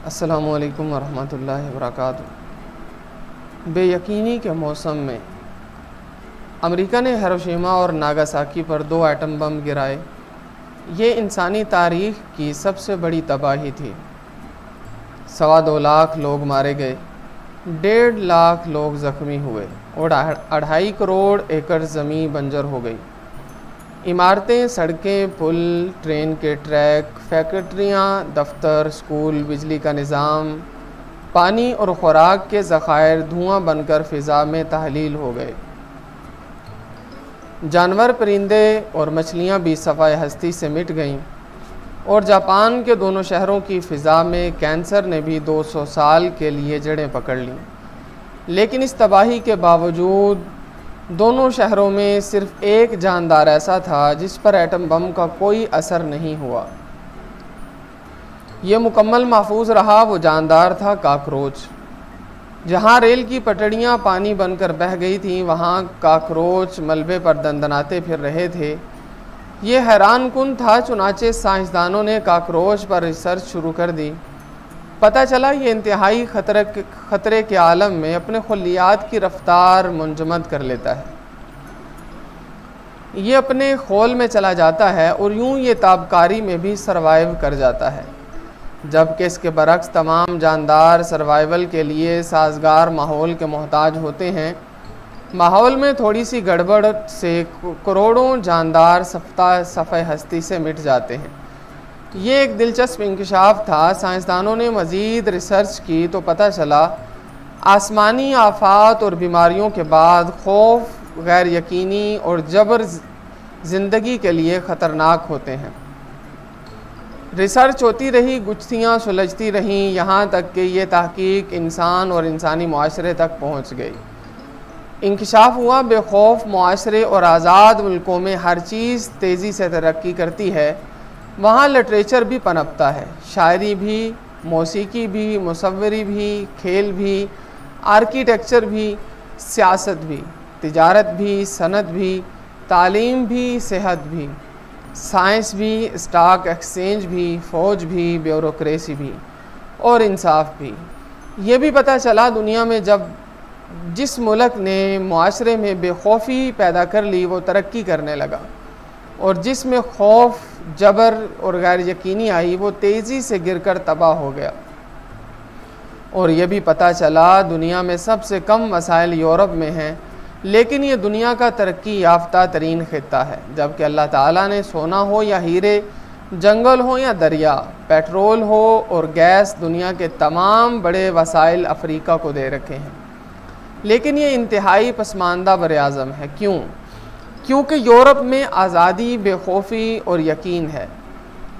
अस्सलामुअलैकुम वरहमतुल्लाहि वबरकातुहू। बेयकीनी के मौसम में अमेरिका ने हिरोशिमा और नागासाकी पर 2 एटम बम गिराए। ये इंसानी तारीख़ की सबसे बड़ी तबाही थी। 2.25 लाख लोग मारे गए, 1.5 लाख लोग ज़ख्मी हुए और 2.5 करोड़ एकड़ ज़मीं बंजर हो गई। इमारतें, सड़कें, पुल, ट्रेन के ट्रैक, फैक्ट्रियाँ, दफ्तर, स्कूल, बिजली का निज़ाम, पानी और ख़ुराक के ज़खायर धुआं बनकर फ़िज़ा में तहलील हो गए। जानवर, परिंदे और मछलियाँ भी सफ़ाए हस्ती से मिट गईं और जापान के दोनों शहरों की फ़िज़ा में कैंसर ने भी 200 साल के लिए जड़ें पकड़ लीं। लेकिन इस तबाही के बावजूद दोनों शहरों में सिर्फ़ एक जानदार ऐसा था जिस पर एटम बम का कोई असर नहीं हुआ। ये मुकम्मल महफूज रहा। वो जानदार था काकरोच। जहाँ रेल की पटड़ियाँ पानी बनकर बह गई थीं, वहाँ काकरोच मलबे पर दंदनाते फिर रहे थे। ये हैरानकुन था। चुनाचे साइंसदानों ने काकरोच पर रिसर्च शुरू कर दी। पता चला ये इंतहाई ख़तरे के आलम में अपने खुलियात की रफ्तार मुंजमद कर लेता है। ये अपने खोल में चला जाता है और यूं ये ताबकारी में भी सर्वाइव कर जाता है, जबकि इसके बरक्स तमाम जानदार सर्वाइवल के लिए साजगार माहौल के मोहताज होते हैं। माहौल में थोड़ी सी गड़बड़ से करोड़ों जानदार सफ़े हस्ती से मिट जाते हैं। ये एक दिलचस्प इंकशाफ था। साइंसदानों ने मज़ीद रिसर्च की तो पता चला आसमानी आफात और बीमारियों के बाद खौफ, गैर यकीनी और जबर ज़िंदगी के लिए ख़तरनाक होते हैं। रिसर्च होती रही, गुत्थियाँ सुलझती रहीं, यहाँ तक कि ये तहकीक इंसान और इंसानी मुआशरे तक पहुँच गई। इंकशाफ हुआ बेखौफ मुआशरे और आज़ाद मुल्कों में हर चीज़ तेज़ी से तरक्की करती है। वहाँ लिटरेचर भी पनपता है, शायरी भी, मौसीकी भी, मुसव्वरी भी, खेल भी, आर्किटेक्चर भी, सियासत भी, तिजारत भी, सनत भी, तालीम भी, सेहत भी, साइंस भी, स्टॉक एक्सचेंज भी, फ़ौज भी, ब्यूरोक्रेसी भी और इंसाफ भी। ये भी पता चला दुनिया में जब जिस मुल्क ने मुआशरे में बेखौफी पैदा कर ली वो तरक्की करने लगा, और जिसमें खौफ, जबर और गैर यकीनी आई वो तेज़ी से गिरकर तबाह हो गया। और ये भी पता चला दुनिया में सबसे कम वसाइल यूरोप में हैं, लेकिन ये दुनिया का तरक्की याफ्ता तरीन खित्ता है। जबकि अल्लाह ताला ने सोना हो या हीरे, जंगल हो या दरिया, पेट्रोल हो और गैस, दुनिया के तमाम बड़े वसाइल अफ्रीका को दे रखे हैं। लेकिन ये इंतहाई पसमानदा बर-ए-आज़म है। क्यों? क्योंकि यूरोप में आज़ादी, बेखौफी और यकीन है।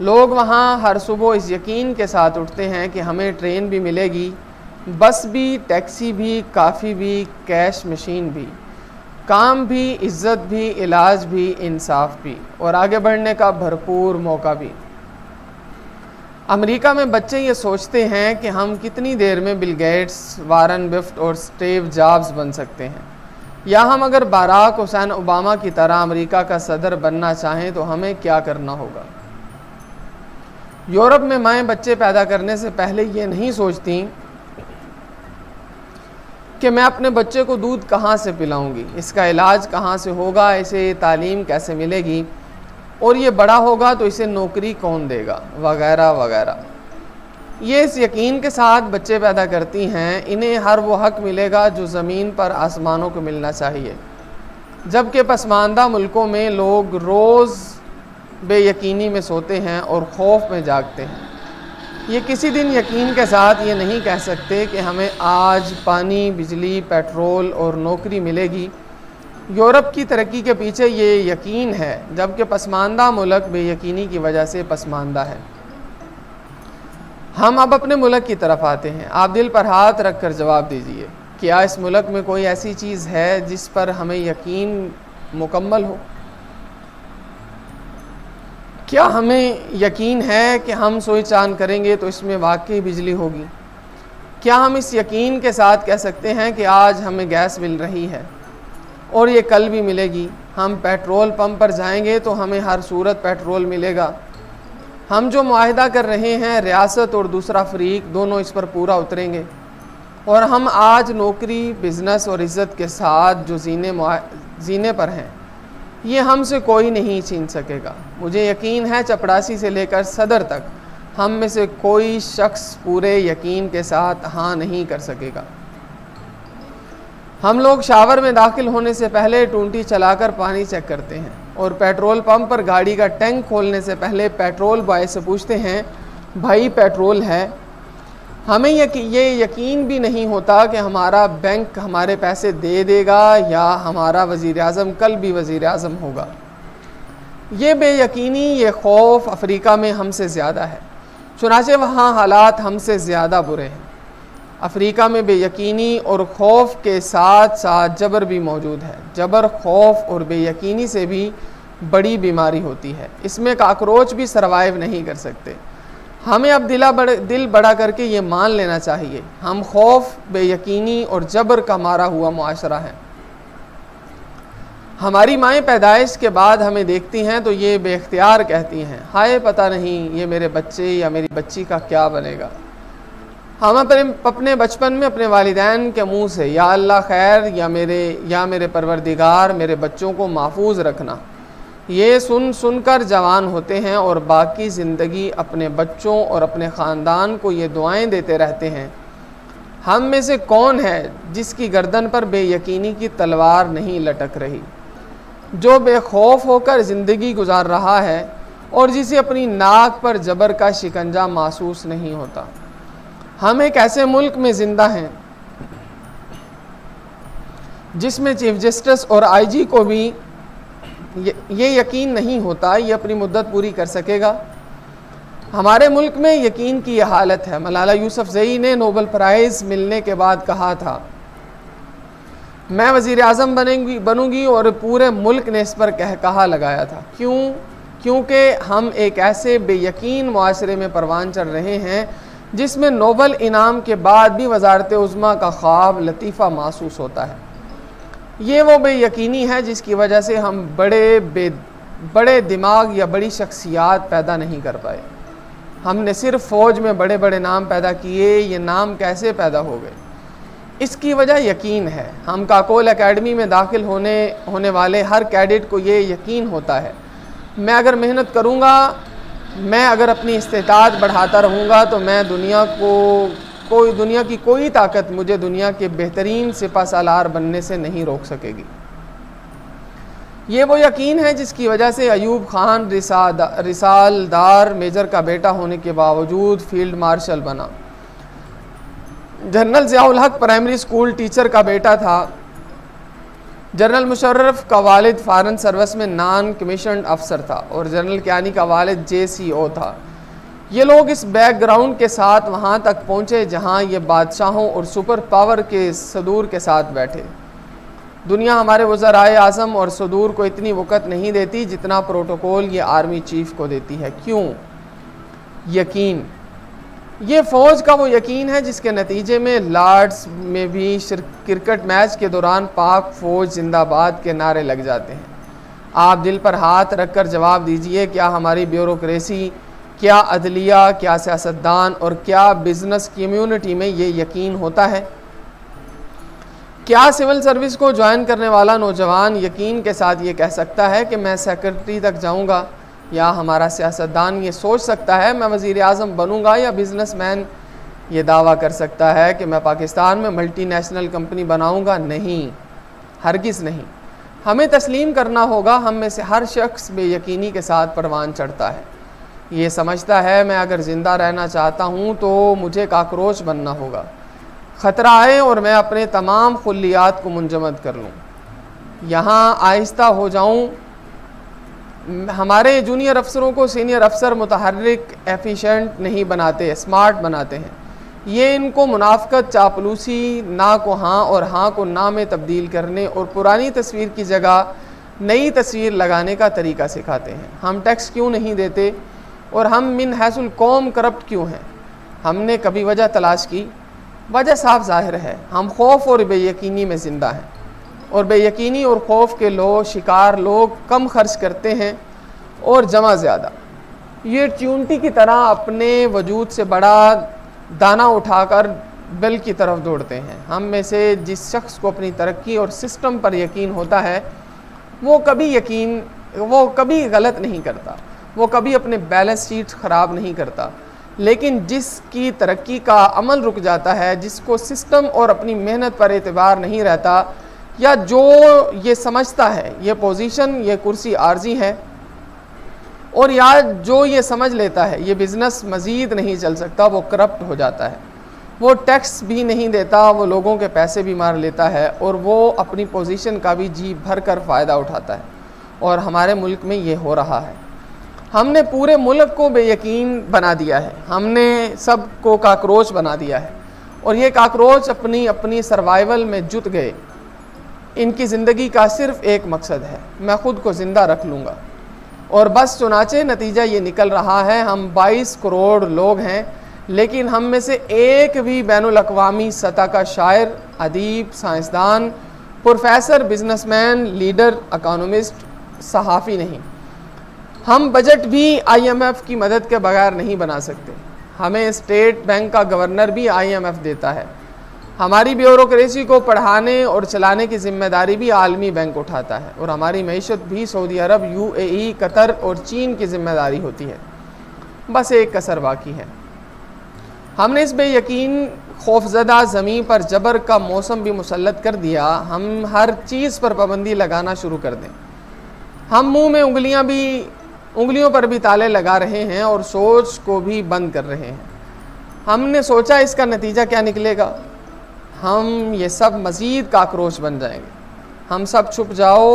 लोग वहाँ हर सुबह इस यकीन के साथ उठते हैं कि हमें ट्रेन भी मिलेगी, बस भी, टैक्सी भी, काफ़ी भी, कैश मशीन भी, काम भी, इज़्ज़त भी, इलाज भी, इंसाफ भी और आगे बढ़ने का भरपूर मौका भी। अमेरिका में बच्चे ये सोचते हैं कि हम कितनी देर में बिल गेट्स, वारन बफेट और स्टीव जॉब्स बन सकते हैं, या हम अगर बराक हुसैन ओबामा की तरह अमेरिका का सदर बनना चाहें तो हमें क्या करना होगा। यूरोप में माएँ बच्चे पैदा करने से पहले ये नहीं सोचती कि मैं अपने बच्चे को दूध कहाँ से पिलाऊंगी, इसका इलाज कहाँ से होगा, इसे तालीम कैसे मिलेगी, और ये बड़ा होगा तो इसे नौकरी कौन देगा, वगैरह वगैरह। ये इस यकीन के साथ बच्चे पैदा करती हैं इन्हें हर वो हक मिलेगा जो ज़मीन पर आसमानों को मिलना चाहिए। जबकि पसमानदा मुल्कों में लोग रोज़ बेयकीनी में सोते हैं और खौफ में जागते हैं। ये किसी दिन यकीन के साथ ये नहीं कह सकते कि हमें आज पानी, बिजली, पेट्रोल और नौकरी मिलेगी। यूरोप की तरक्की के पीछे ये यकीन है, जबकि पसमानदा मुल्क बेयकीनी की वजह से पसमानदा है। हम अब अपने मुल्क की तरफ आते हैं। आप दिल पर हाथ रख कर जवाब दीजिए, क्या इस मुल्क में कोई ऐसी चीज़ है जिस पर हमें यकीन मुकम्मल हो? क्या हमें यकीन है कि हम स्विच ऑन करेंगे तो इसमें वाकई बिजली होगी? क्या हम इस यकीन के साथ कह सकते हैं कि आज हमें गैस मिल रही है और ये कल भी मिलेगी? हम पेट्रोल पंप पर जाएंगे तो हमें हर सूरत पेट्रोल मिलेगा? हम जो मुआहिदा कर रहे हैं, रियासत और दूसरा फरीक दोनों इस पर पूरा उतरेंगे और हम आज नौकरी, बिज़नेस और इज़्ज़त के साथ जो जीने पर हैं, ये हमसे कोई नहीं छीन सकेगा। मुझे यकीन है चपड़ासी से लेकर सदर तक हम में से कोई शख्स पूरे यकीन के साथ हाँ नहीं कर सकेगा। हम लोग शावर में दाखिल होने से पहले टूंटी चलाकर पानी चेक करते हैं और पेट्रोल पंप पर गाड़ी का टैंक खोलने से पहले पेट्रोल बॉय से पूछते हैं, भाई पेट्रोल है? हमें ये यकीन भी नहीं होता कि हमारा बैंक हमारे पैसे दे देगा या हमारा वज़ीर आज़म कल भी वज़ीर आज़म होगा। ये बेयकीनी, ये खौफ अफ्रीका में हमसे ज़्यादा है, चुनाचे वहाँ हालात हमसे ज़्यादा बुरे हैं। अफ्रीका में बेयकीनी और खौफ के साथ साथ जबर भी मौजूद है। जबर, खौफ और बेयकीनी से भी बड़ी बीमारी होती है। इसमें काकरोच भी सरवाइव नहीं कर सकते। हमें अब दिल बड़ा करके ये मान लेना चाहिए, हम खौफ, बेयकीनी और जबर का मारा हुआ मुआशरा है। हमारी माएँ पैदाइश के बाद हमें देखती हैं तो ये बेख्तियार कहती हैं, हाय पता नहीं ये मेरे बच्चे या मेरी बच्ची का क्या बनेगा। हम अपने बचपन में अपने वालिदैन के मुंह से या अल्लाह खैर या मेरे परवरदिगार मेरे बच्चों को महफूज रखना, ये सुन कर जवान होते हैं और बाकी ज़िंदगी अपने बच्चों और अपने ख़ानदान को ये दुआएं देते रहते हैं। हम में से कौन है जिसकी गर्दन पर बेयकीनी की तलवार नहीं लटक रही, जो बेखौफ होकर ज़िंदगी गुजार रहा है और जिसे अपनी नाक पर जबर का शिकंजा महसूस नहीं होता। हम एक ऐसे मुल्क में ज़िंदा हैं जिसमें चीफ जस्टिस और आईजी को भी ये यकीन नहीं होता ये अपनी मुद्दत पूरी कर सकेगा। हमारे मुल्क में यकीन की यह हालत है। मलाला यूसुफजई ने नोबेल प्राइज़ मिलने के बाद कहा था, मैं वज़ीर आज़म बनूंगी और पूरे मुल्क ने इस पर कहा लगाया था। क्योंकि हम एक ऐसे बेयकीन मुआशरे में परवान चढ़ रहे हैं जिसमें नोबल इनाम के बाद भी वज़ारत उज़्मा का ख्वाब लतीफ़ा महसूस होता है। ये वो बेयकीनी है जिसकी वजह से हम बड़े दिमाग या बड़ी शख्सियात पैदा नहीं कर पाए। हमने सिर्फ फ़ौज में बड़े बड़े नाम पैदा किए, ये नाम कैसे पैदा हो गए? इसकी वजह यकीन है। हम काकोल एकेडमी में दाखिल होने वाले हर कैडेट को ये यकीन होता है, मैं अगर मेहनत करूँगा, मैं अगर अपनी इस्तेताअत बढ़ाता रहूँगा तो मैं दुनिया की कोई ताकत मुझे दुनिया के बेहतरीन सिपहसालार बनने से नहीं रोक सकेगी। ये वो यकीन है जिसकी वजह से अयूब खान रिसालदार मेजर का बेटा होने के बावजूद फील्ड मार्शल बना। जनरल ज़ियाउल हक प्राइमरी स्कूल टीचर का बेटा था। जनरल मुशर्रफ का वालिद फॉरेन सर्विस में नॉन कमीशन्ड अफसर था और जनरल कियानी का वालिद JCO था। ये लोग इस बैकग्राउंड के साथ वहाँ तक पहुँचे जहाँ ये बादशाहों और सुपर पावर के सदूर के साथ बैठे। दुनिया हमारे वज़राए आज़म और सदूर को इतनी वक़्त नहीं देती जितना प्रोटोकॉल ये आर्मी चीफ को देती है। क्यों? यकीन। ये फ़ौज का वो यकीन है जिसके नतीजे में लॉर्ड्स में भी क्रिकेट मैच के दौरान पाक फ़ौज जिंदाबाद के नारे लग जाते हैं। आप दिल पर हाथ रखकर जवाब दीजिए, क्या हमारी ब्यूरोक्रेसी, क्या अदलिया, क्या सियासतदान और क्या बिज़नेस कम्यूनिटी में ये यकीन होता है? क्या सिविल सर्विस को ज्वाइन करने वाला नौजवान यकीन के साथ ये कह सकता है कि मैं सेक्रेटरी तक जाऊंगा, या हमारा सियासतदान ये सोच सकता है मैं वज़ीर आज़म बनूंगा, या बिजनेसमैन ये दावा कर सकता है कि मैं पाकिस्तान में मल्टीनेशनल कंपनी बनाऊंगा? नहीं, हरगिज़ नहीं। हमें तस्लीम करना होगा हम में से हर शख्स बेयकीनी के साथ परवान चढ़ता है। ये समझता है मैं अगर ज़िंदा रहना चाहता हूँ तो मुझे काकरोच बनना होगा। ख़तरा आए और मैं अपने तमाम खुलियात को मुंजमद कर लूँ, यहाँ आहिस्ता हो जाऊँ। हमारे जूनियर अफसरों को सीनियर अफसर मुतहर्रिक, एफिशिएंट नहीं बनाते, स्मार्ट बनाते हैं। ये इनको मुनाफ़क़त, चापलूसी, ना को हाँ और हाँ को ना में तब्दील करने और पुरानी तस्वीर की जगह नई तस्वीर लगाने का तरीका सिखाते हैं। हम टैक्स क्यों नहीं देते और हम मिन हैसुल कौम करप्ट क्यों हैं? हमने कभी वजह तलाश की? वजह साफ ज़ाहिर है, हम खौफ और बेयकीनी में ज़िंदा हैं और बेयकीनी और खौफ के शिकार लोग कम खर्च करते हैं और जमा ज़्यादा। ये च्यूंटी की तरह अपने वजूद से बड़ा दाना उठाकर बिल की तरफ दौड़ते हैं। हम में से जिस शख्स को अपनी तरक्की और सिस्टम पर यकीन होता है वो कभी गलत नहीं करता, वो कभी अपने बैलेंस शीट ख़राब नहीं करता। लेकिन जिसकी तरक्की का अमल रुक जाता है, जिसको सिस्टम और अपनी मेहनत पर एतबार नहीं रहता, या जो ये समझता है ये पोजीशन, ये कुर्सी आर्जी है, और या जो ये समझ लेता है ये बिज़नेस मज़ीद नहीं चल सकता, वो करप्ट हो जाता है, वो टैक्स भी नहीं देता, वो लोगों के पैसे भी मार लेता है, और वो अपनी पोजीशन का भी जी भर कर फ़ायदा उठाता है। और हमारे मुल्क में ये हो रहा है। हमने पूरे मुल्क को बेयकीन बना दिया है, हमने सब को काकरोच बना दिया है, और ये काकरोच अपनी अपनी सर्वाइवल में जुट गए। इनकी ज़िंदगी का सिर्फ़ एक मकसद है, मैं ख़ुद को ज़िंदा रख लूँगा, और बस चुनाचे नतीजा ये निकल रहा है। हम 22 करोड़ लोग हैं, लेकिन हम में से एक भी बैनुल अक़वामी सतह का शायर, अदीब, साइंसदान, प्रोफेसर, बिजनेसमैन, लीडर, इकोनॉमिस्ट, सहाफ़ी नहीं। हम बजट भी IMF की मदद के बगैर नहीं बना सकते। हमें स्टेट बैंक का गवर्नर भी IMF देता है। हमारी ब्यूरोक्रेसी को पढ़ाने और चलाने की जिम्मेदारी भी आलमी बैंक उठाता है, और हमारी मईशत भी सऊदी अरब, UAE, कतर और चीन की जिम्मेदारी होती है। बस एक कसर बाकी है। हमने इस बेयकीन खौफजदा ज़मीन पर जबर का मौसम भी मुसल्लत कर दिया। हम हर चीज़ पर पाबंदी लगाना शुरू कर दें। हम मुंह में उंगलियों पर भी ताले लगा रहे हैं और सोच को भी बंद कर रहे हैं। हमने सोचा इसका नतीजा क्या निकलेगा, हम ये सब मज़ीद काकरोच बन जाएंगे। हम सब छुप जाओ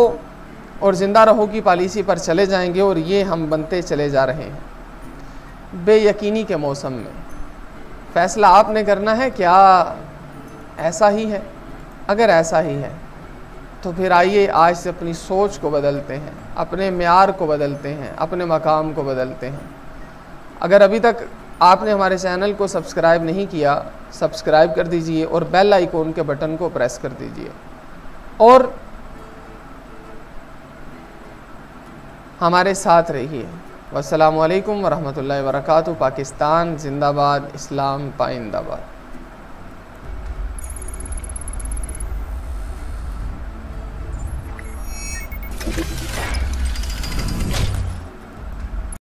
और ज़िंदा रहो की पॉलिसी पर चले जाएंगे, और ये हम बनते चले जा रहे हैं बेयकीनी के मौसम में। फ़ैसला आपने करना है, क्या ऐसा ही है? अगर ऐसा ही है तो फिर आइए आज से अपनी सोच को बदलते हैं, अपने म्यार को बदलते हैं, अपने मकाम को बदलते हैं। अगर अभी तक आपने हमारे चैनल को सब्सक्राइब नहीं किया, सब्सक्राइब कर दीजिए और बेल आइकॉन के बटन को प्रेस कर दीजिए, और हमारे साथ रहिए। वस्सलामु अलैकुम वरहमतुल्लाहि वबरकातुहू। पाकिस्तान जिंदाबाद, इस्लाम पाइंदाबाद।